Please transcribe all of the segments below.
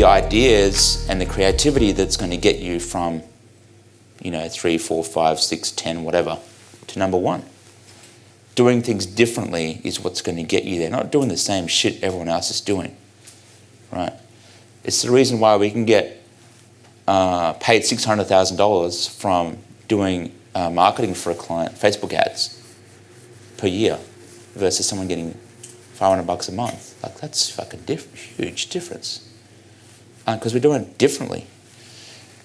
ideas and the creativity that's going to get you from, 3, 4, 5, 6, 10, whatever, to number 1. Doing things differently is what's going to get you there, not doing the same shit everyone else is doing, right? It's the reason why we can get paid $600,000 from doing marketing for a client, Facebook ads, per year, versus someone getting $500 a month. Like, that's fucking huge difference. Because we're doing it differently.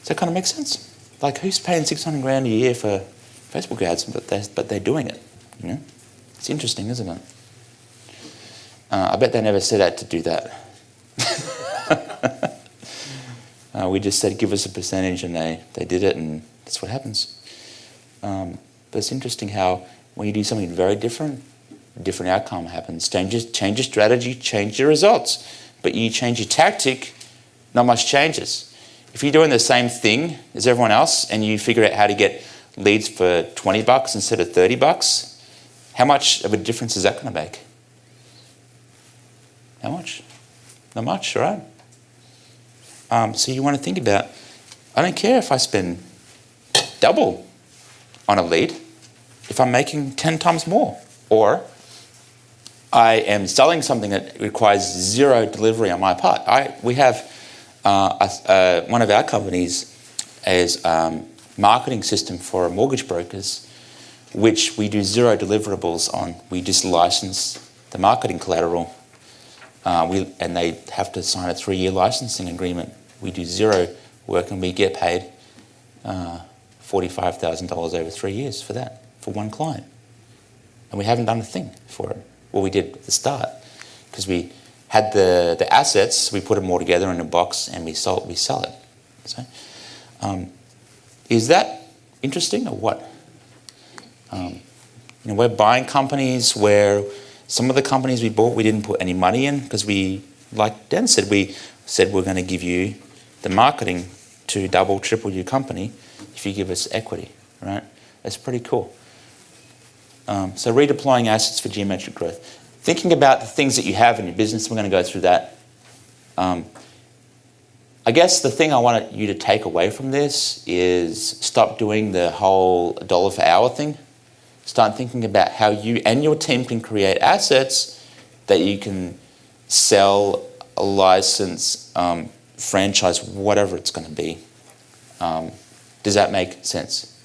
Does that kind of make sense? Like, who's paying $600,000 a year for Facebook ads, but they're doing it? It's interesting, isn't it? I bet they never set out to do that. We just said, give us a percentage, and they did it, and that's what happens. But it's interesting how when you do something very different, a different outcome happens. Change your strategy, change your results. But you change your tactic, not much changes. If you're doing the same thing as everyone else and you figure out how to get leads for $20 instead of $30, how much of a difference is that going to make? How much? Not much, right? So you want to think about, I don't care if I spend double on a lead if I'm making 10 times more. Or I am selling something that requires zero delivery on my part. We have one of our companies is marketing system for mortgage brokers, which we do zero deliverables on. We just license the marketing collateral, and they have to sign a 3-year licensing agreement. We do zero work, and we get paid $45,000 over 3 years for that, for one client. And we haven't done a thing for it. Well, we did at the start, because we had the assets, we put them all together in a box, and we sell it. So, is that interesting or what? We're buying companies where some of the companies we bought, we didn't put any money in, because we, like Dan said, we're going to give you the marketing to double, triple your company if you give us equity, right? That's pretty cool. So redeploying assets for geometric growth. Thinking about the things that you have in your business, we're going to go through that. I guess the thing I want you to take away from this is stop doing the whole dollar per hour thing. Start thinking about how you and your team can create assets that you can sell, a license, franchise, whatever it's going to be. Does that make sense?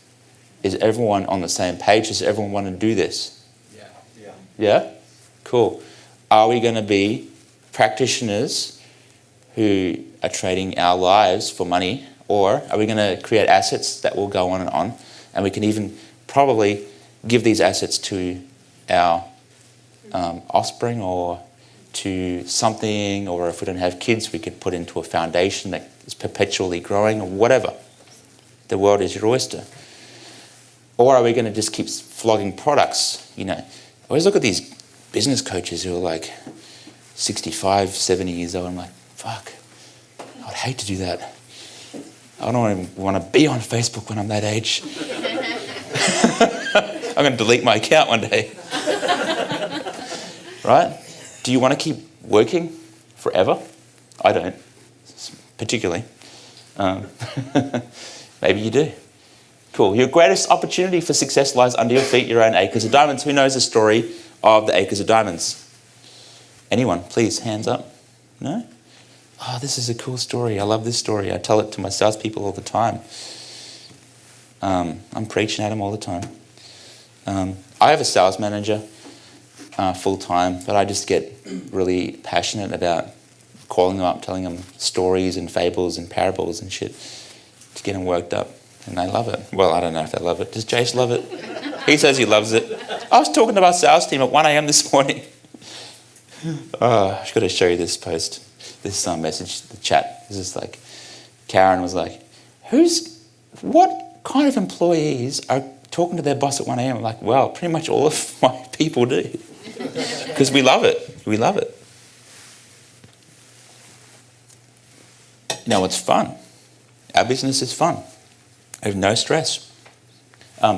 Is everyone on the same page? Does everyone want to do this? Yeah? Yeah? Cool. Are we going to be practitioners who are trading our lives for money, or are we going to create assets that will go on, and we can even probably give these assets to our offspring, or to something, or if we don't have kids, we could put into a foundation that is perpetually growing, or whatever. The world is your oyster. Or are we going to just keep flogging products? I always look at these business coaches who are like 65, 70 years old. I'm like, fuck, I'd hate to do that. I don't even want to be on Facebook when I'm that age. I'm going to delete my account one day. Right? Do you want to keep working forever? I don't, particularly. Maybe you do. Cool. Your greatest opportunity for success lies under your feet, your own acres of diamonds. Who knows the story of the Acres of Diamonds? Anyone? Please, hands up. No? Oh, this is a cool story. I love this story. I tell it to my salespeople all the time. I'm preaching at them all the time. I have a sales manager full-time, but I just get really passionate about calling them up, telling them stories and fables and parables and shit to get them worked up. And they love it. Well, I don't know if they love it. Does Jace love it? He says he loves it. I was talking to our sales team at 1 a.m. this morning. Oh, I've got to show you this post, this message, the chat. This is like, Karen was like, what kind of employees are talking to their boss at 1 a.m.? I'm like, well, pretty much all of my people do. Because we love it. We love it. It's fun. Our business is fun. I have no stress.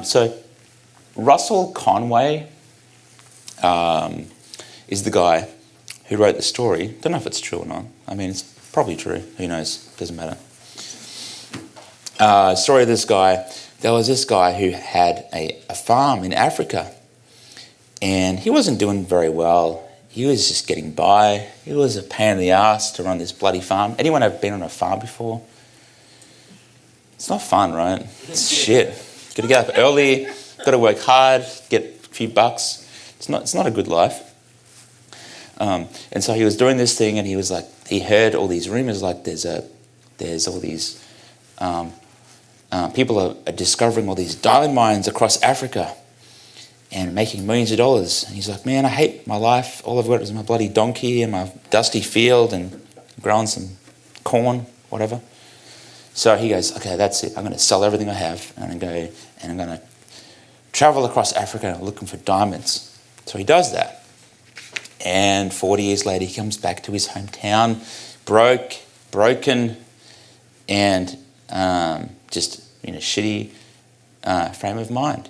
So Russell Conway is the guy who wrote the story. Don't know if it's true or not. I mean, it's probably true. Who knows? Doesn't matter. Story of this guy. There was this guy who had a farm in Africa, and he wasn't doing very well. He was just getting by. It was a pain in the ass to run this bloody farm. Anyone have been on a farm before? It's not fun, right? It's shit. Got to get up early, got to work hard, get a few bucks. It's not a good life. And so he was doing this thing, and he was like, he heard all these rumors, like there's all these people are discovering all these diamond mines across Africa and making millions of dollars. And he's like, man, I hate my life. All I've got is my bloody donkey and my dusty field and growing some corn, whatever. So he goes, okay, that's it. I'm going to sell everything I have, and I'm going to travel across Africa looking for diamonds. So he does that. And 40 years later, he comes back to his hometown, broken, and just in a shitty frame of mind.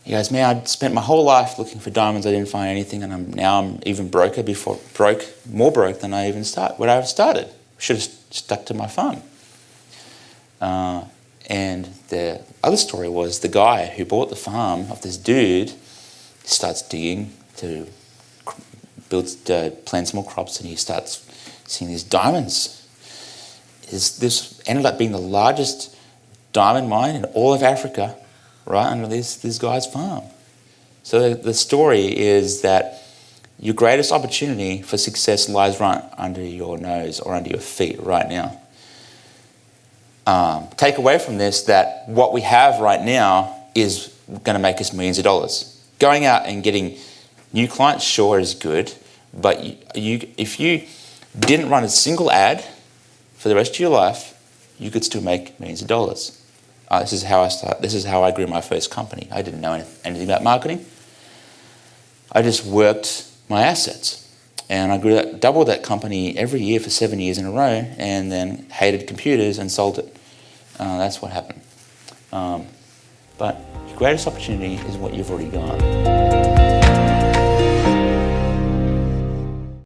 He goes, man, I spent my whole life looking for diamonds. I didn't find anything, and I'm even more broke than I even started. Should have stuck to my farm. And the other story was the guy who bought the farm of this dude starts digging to plant some more crops, and he starts seeing these diamonds. This ended up being the largest diamond mine in all of Africa, right under this guy's farm. So the story is that your greatest opportunity for success lies right under your nose or under your feet right now. Take away from this that what we have right now is going to make us millions of dollars. Going out and getting new clients, sure, is good, but if you didn't run a single ad for the rest of your life, you could still make millions of dollars. This is how I grew my first company. I didn't know anything about marketing. I just worked my assets. And I doubled that company every year for 7 years in a row, and then hated computers and sold it. That's what happened. But your greatest opportunity is what you've already got.